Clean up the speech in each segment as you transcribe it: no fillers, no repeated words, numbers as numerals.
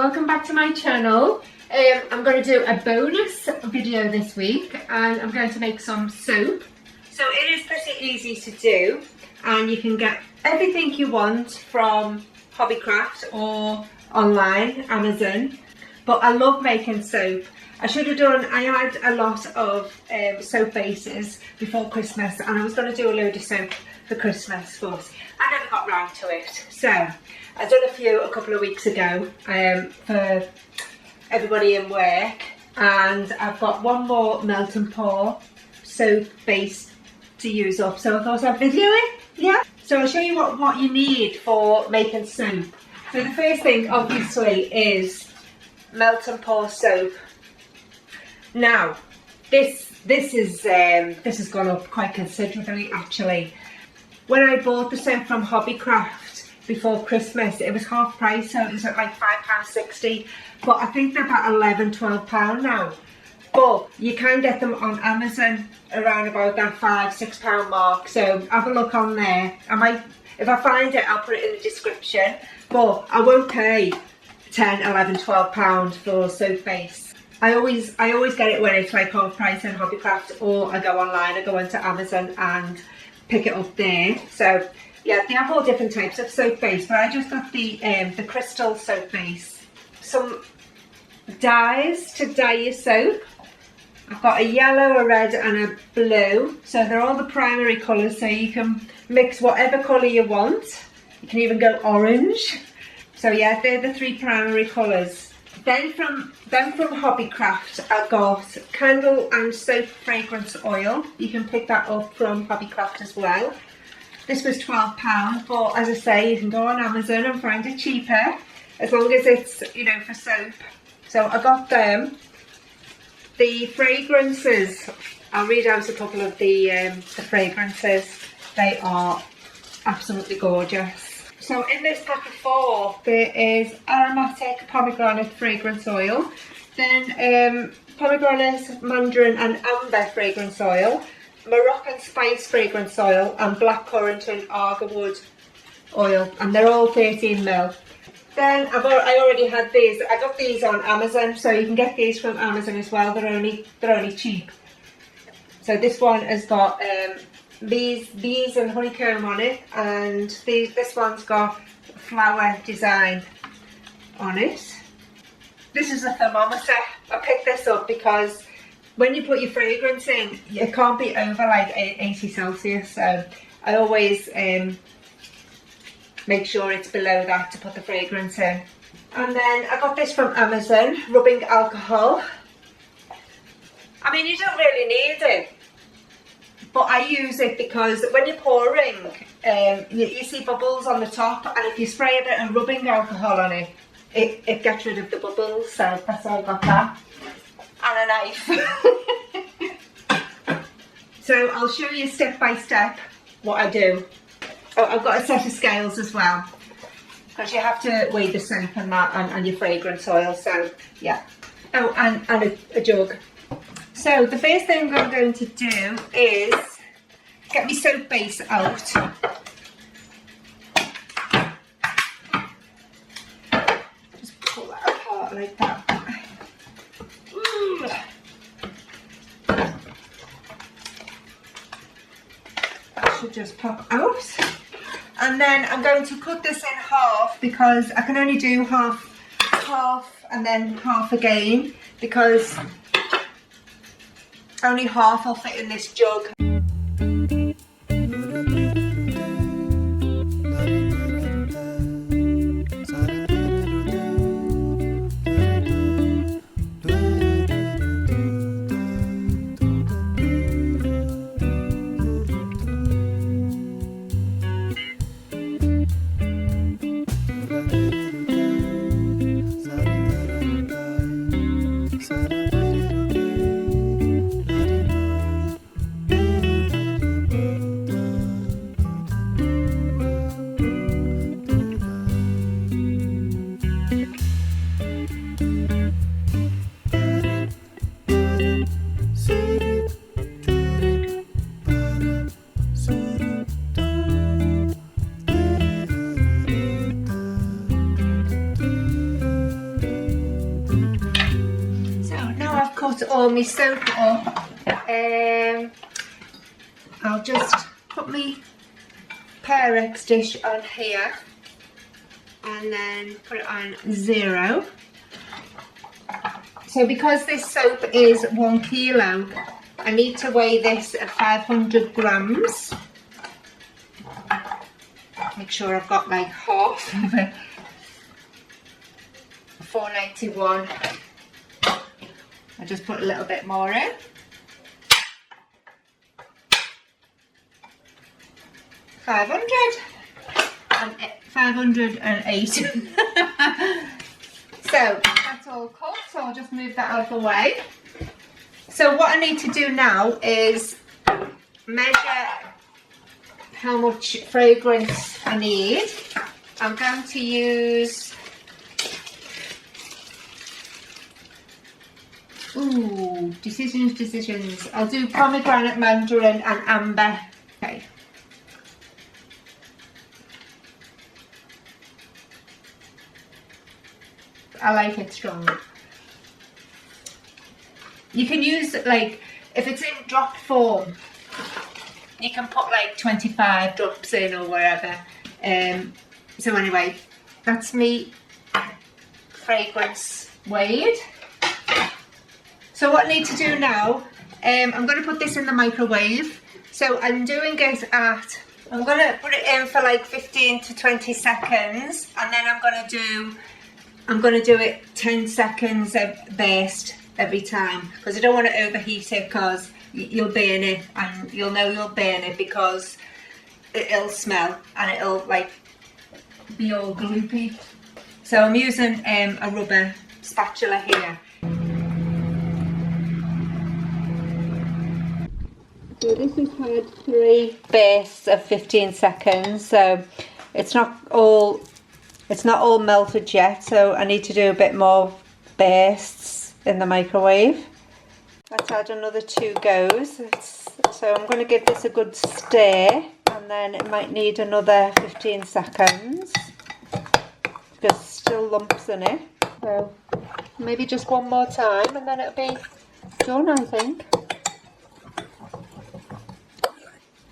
welcome back to my channel. I'm going to do a bonus video this week and I'm going to make some soap. So it is pretty easy to do and you can get everything you want from Hobbycraft or online, Amazon. But I love making soap. I had a lot of soap bases before Christmas and I was going to do a load of soap for Christmas, but I never got round to it. So I've done a few a couple of weeks ago for everybody in work, and I've got one more melt and pour soap base to use up, so I thought I'd video it. Yeah, so I'll show you what you need for making soap. So the first thing obviously is melt and pour soap. Now this has gone up quite considerably actually. When I bought the soap from Hobbycraft before Christmas, it was half price, so it was at like £5.60, but I think they're about £11–12 now. But you can get them on Amazon around about that £5–6 mark, so have a look on there. If I find it, I'll put it in the description, but I won't pay £10–11–12 for soap base. I always get it when it's like half price in Hobbycraft, or I go online, I go onto Amazon and pick it up there. So yeah, they have all different types of soap base, but I just got the crystal soap base. Some dyes to dye your soap. I've got a yellow, a red and a blue, so they're all the primary colours, so you can mix whatever colour you want. You can even go orange. So yeah, they're the three primary colours. Then from Hobbycraft, I got candle and soap fragrance oil. You can pick that up from Hobbycraft as well. This was £12, but as I say, you can go on Amazon and find it cheaper, as long as it's, you know, for soap. So I got them. The fragrances, I'll read out a couple of the fragrances. They are absolutely gorgeous. So in this pack of 4, there is aromatic pomegranate fragrance oil, then pomegranate, mandarin and amber fragrance oil, Moroccan spice fragrance oil, and blackcurrant and argarwood oil, and they're all 13ml. Then I already had these. I got these on Amazon, so you can get these from Amazon as well. They're only cheap. So this one has got bees and honeycomb on it, and this one's got flower design on it. This is a thermometer. I picked this up because when you put your fragrance in, it can't be over like 80 Celsius, so I always make sure it's below that to put the fragrance in. And then I got this from Amazon, rubbing alcohol. I mean, you don't really need it, but I use it because when you're pouring, you see bubbles on the top, and if you spray a bit of rubbing alcohol on it, it gets rid of the bubbles, so that's why I got that. And a knife. So I'll show you step by step what I do. Oh, I've got a set of scales as well, because you have to weigh the soap and that, and your fragrance oil, so yeah. Oh, and a jug. So the first thing I'm going to do is get my soap base out. Just pull that apart like that. That should just pop out. And then I'm going to cut this in half, because I can only do half and then half again, because only half will fit in this jug. put all my soap up, I'll just put my Pyrex dish on here and then put it on 0. So because this soap is 1 kilo, I need to weigh this at 500 grams. Make sure I've got like half of it. 491. I just put a little bit more in. 500 and 508. So that's all cooked, so I'll just move that out of the way. So what I need to do now is measure how much fragrance I need. I'm going to use, decisions. I'll do pomegranate, mandarin and amber. Okay. I like it strong. You can use, like, if it's in drop form, you can put like 25 drops in or whatever. So anyway, that's me fragrance weighed. So what I need to do now, I'm going to put this in the microwave. So I'm doing it at, I'm going to put it in for like 15 to 20 seconds, and then I'm going to do it 10 seconds burst every time, because I don't want to overheat it, because you'll burn it, and you'll know you'll burn it because it'll smell and it'll like be all gloopy. So I'm using a rubber spatula here. So this has had 3 bursts of 15 seconds, so it's not all melted yet, so I need to do a bit more bursts in the microwave. Let's add another 2 goes. So I'm going to give this a good stir, and then it might need another 15 seconds because there's still lumps in it. So maybe just one more time and then it'll be done, I think.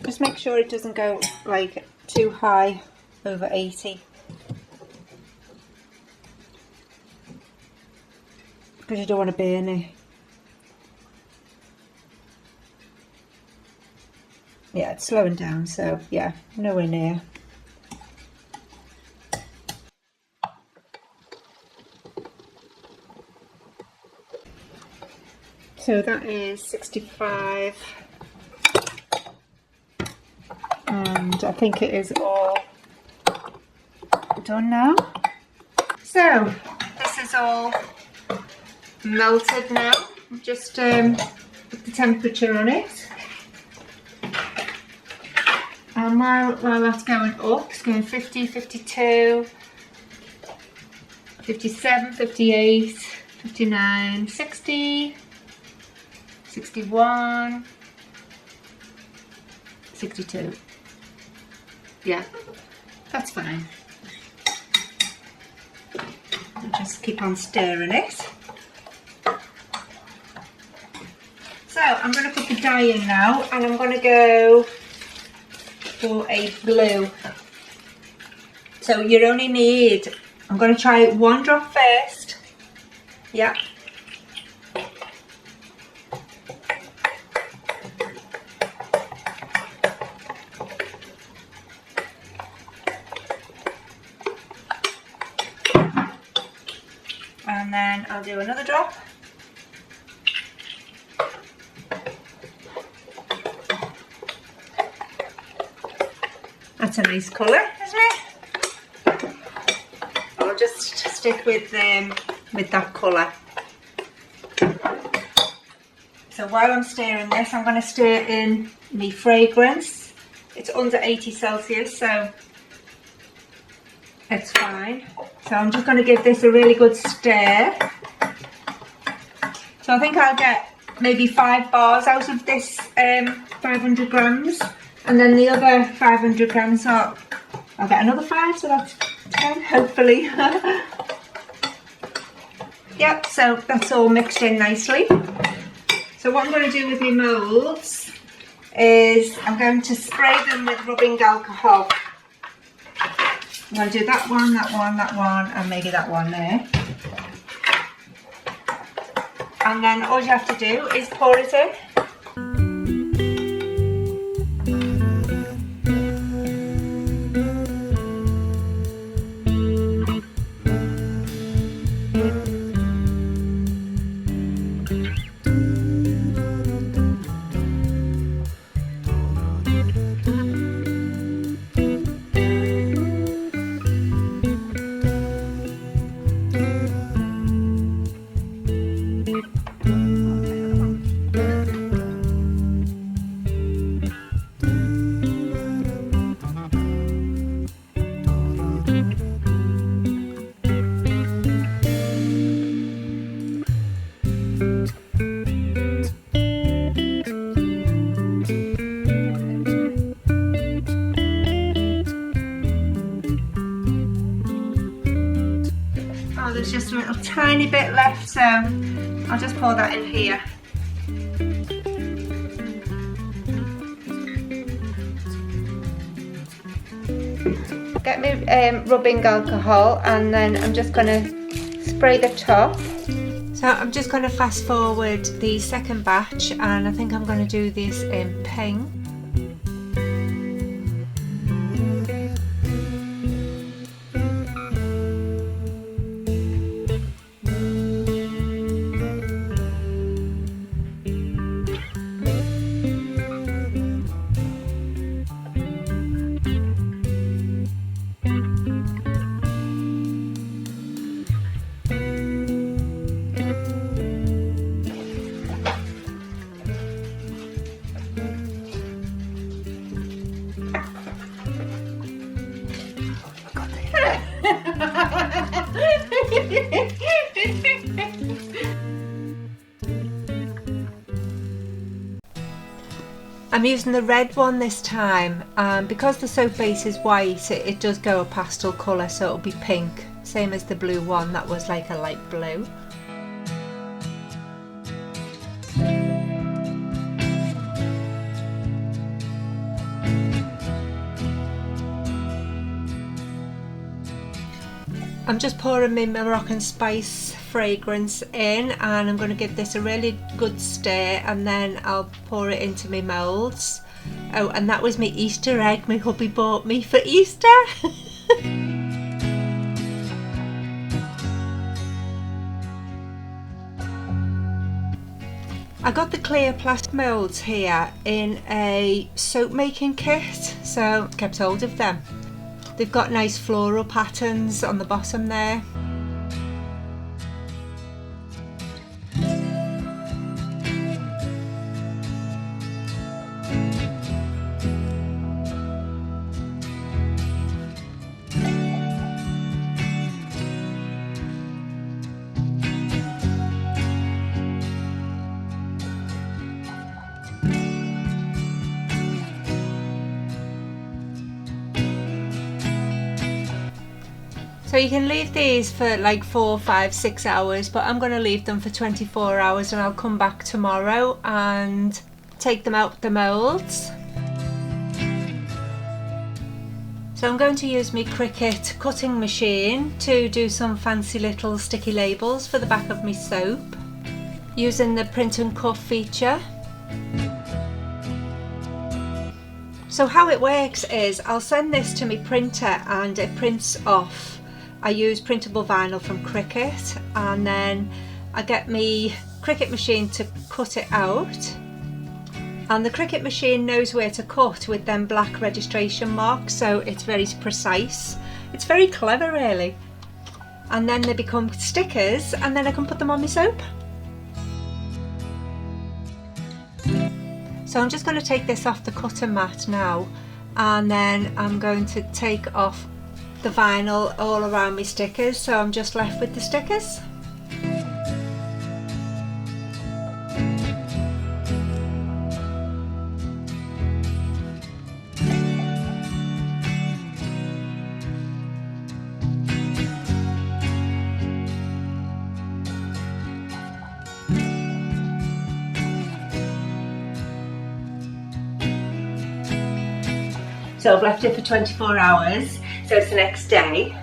Just make sure it doesn't go like too high, over 80. Because you don't want to burn it. Yeah, it's slowing down, so yeah, nowhere near. So that is 65, and I think it is all done now. So this is all melted now. Just put the temperature on it. And while that's going up, it's going 50, 52, 57, 58, 59, 60, 61, 62. Yeah, that's fine. I'll just keep on stirring it. So I'm going to put the dye in now, and I'm going to go for a blue. So you only need, I'm going to try 1 drop first. Yeah. And then I'll do another drop. That's a nice colour, isn't it? I'll just stick with that colour. So while I'm stirring this, I'm going to stir in my fragrance. It's under 80 Celsius, so it's fine. So I'm just going to give this a really good stir. So I think I'll get maybe 5 bars out of this 500 grams. And then the other 500 grams, so I'll get another 5, so that's 10, hopefully. Yep, so that's all mixed in nicely. So what I'm going to do with my moulds is I'm going to spray them with rubbing alcohol. I'm going to do that one, that one, that one, and maybe that one there. And then all you have to do is pour it in. Oh, there's just a little tiny bit left, so I'll just pour that in here. Get me rubbing alcohol, and then I'm just going to spray the top. So I'm just going to fast forward the second batch, and I think I'm going to do this in pink. I'm using the red one this time, because the soap base is white, it does go a pastel colour, so it'll be pink, same as the blue one that was like a light blue. I'm just pouring my Moroccan spice fragrance in, and I'm going to give this a really good stir, and then I'll pour it into my moulds. Oh, and that was my Easter egg my hubby bought me for Easter. I got the clear plastic moulds here in a soap making kit, so kept hold of them. They've got nice floral patterns on the bottom there. So you can leave these for like 4, 5, 6 hours, but I'm going to leave them for 24 hours, and I'll come back tomorrow and take them out the moulds. So I'm going to use my Cricut cutting machine to do some fancy little sticky labels for the back of my soap, using the print and cuff feature. So how it works is I'll send this to my printer and it prints off. I use printable vinyl from Cricut, and then I get my Cricut machine to cut it out, and the Cricut machine knows where to cut with them black registration marks, so it's very precise. It's very clever really. And then they become stickers, and then I can put them on my soap. So I'm just going to take this off the cutting mat now, and then I'm going to take off the vinyl all around my stickers, so I'm just left with the stickers. So I've left it for 24 hours, so it's the next day.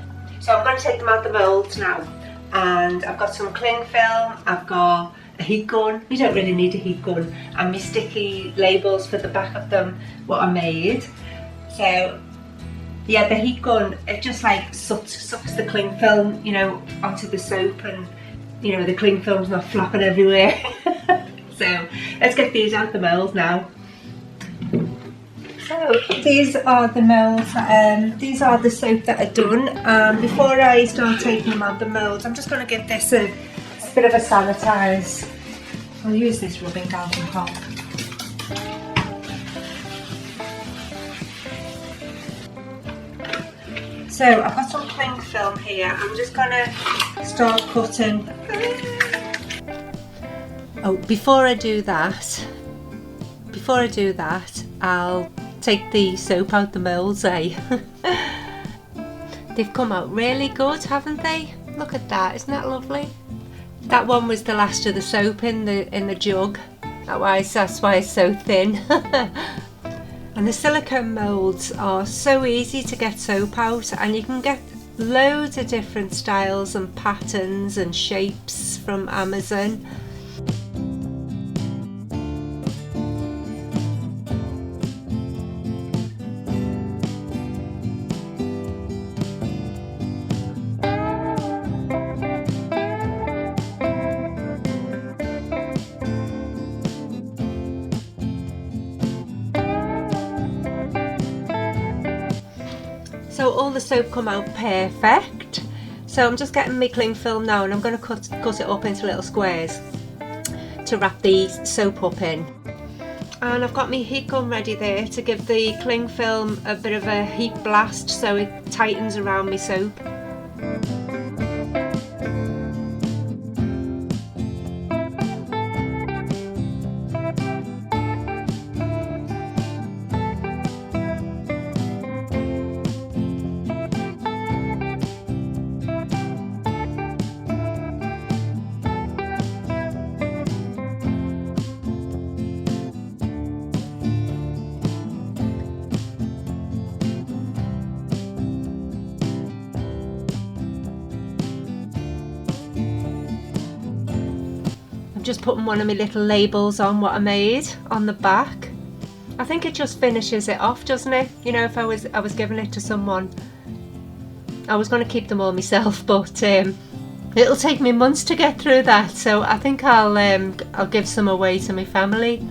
So I'm going to take them out the moulds now. And I've got some cling film, I've got a heat gun. You don't really need a heat gun. And my sticky labels for the back of them, what I made. So yeah, the heat gun, it just like sucks the cling film, you know, onto the soap, and you know, the cling film's not flopping everywhere. So let's get these out the moulds now. So these are the moulds, these are the soap that are done. Before I start taking them out the moulds, I'm just going to give this a bit of a sanitize. I'll use this rubbing alcohol. So I've got some cling film here. I'm just going to start cutting. Oh, before I do that, I'll take the soap out the moulds, eh? They've come out really good, haven't they? Look at that, isn't that lovely? That one was the last of the soap in the jug. That's why it's so thin. And the silicone moulds are so easy to get soap out, and you can get loads of different styles and patterns and shapes from Amazon. So all the soap come out perfect. So I'm just getting my cling film now, and I'm going to cut it up into little squares to wrap the soap up in. And I've got my heat gun ready there to give the cling film a bit of a heat blast so it tightens around my soap. Just putting one of my little labels on what I made on the back. I think it just finishes it off, doesn't it? You know, if I was giving it to someone, I was going to keep them all myself, but it'll take me months to get through that. So I think I'll give some away to my family.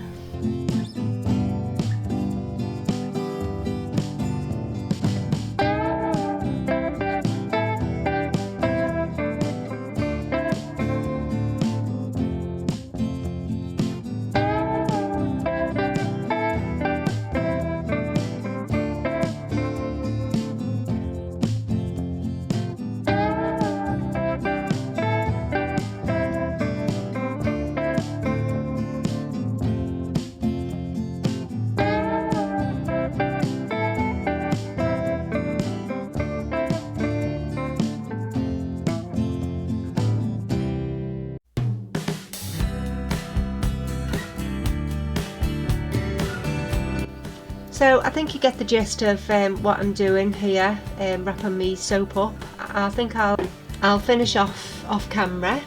So I think you get the gist of what I'm doing here, wrapping me soap up. I think I'll finish off camera.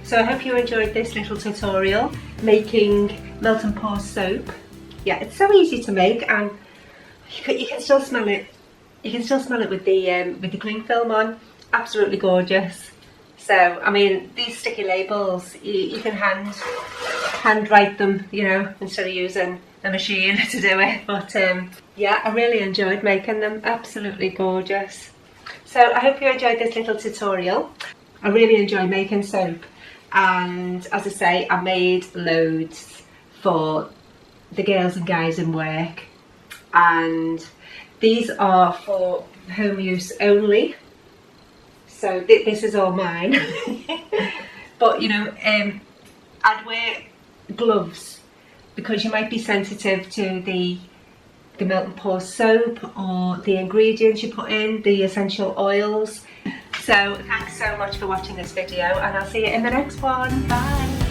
So I hope you enjoyed this little tutorial making melt and pour soap. Yeah, it's so easy to make, and you can still smell it. You can still smell it with the cling film on. Absolutely gorgeous. So I mean, these sticky labels, you can hand write them, you know, instead of using a machine to do it. But yeah, I really enjoyed making them. Absolutely gorgeous. So I hope you enjoyed this little tutorial. I really enjoy making soap, and as I say, I made loads for the girls and guys in work, and these are for home use only. So this is all mine. But you know, I'd wear gloves because you might be sensitive to the melt and pour soap or the ingredients you put in, the essential oils. So thanks so much for watching this video, and I'll see you in the next one. Bye.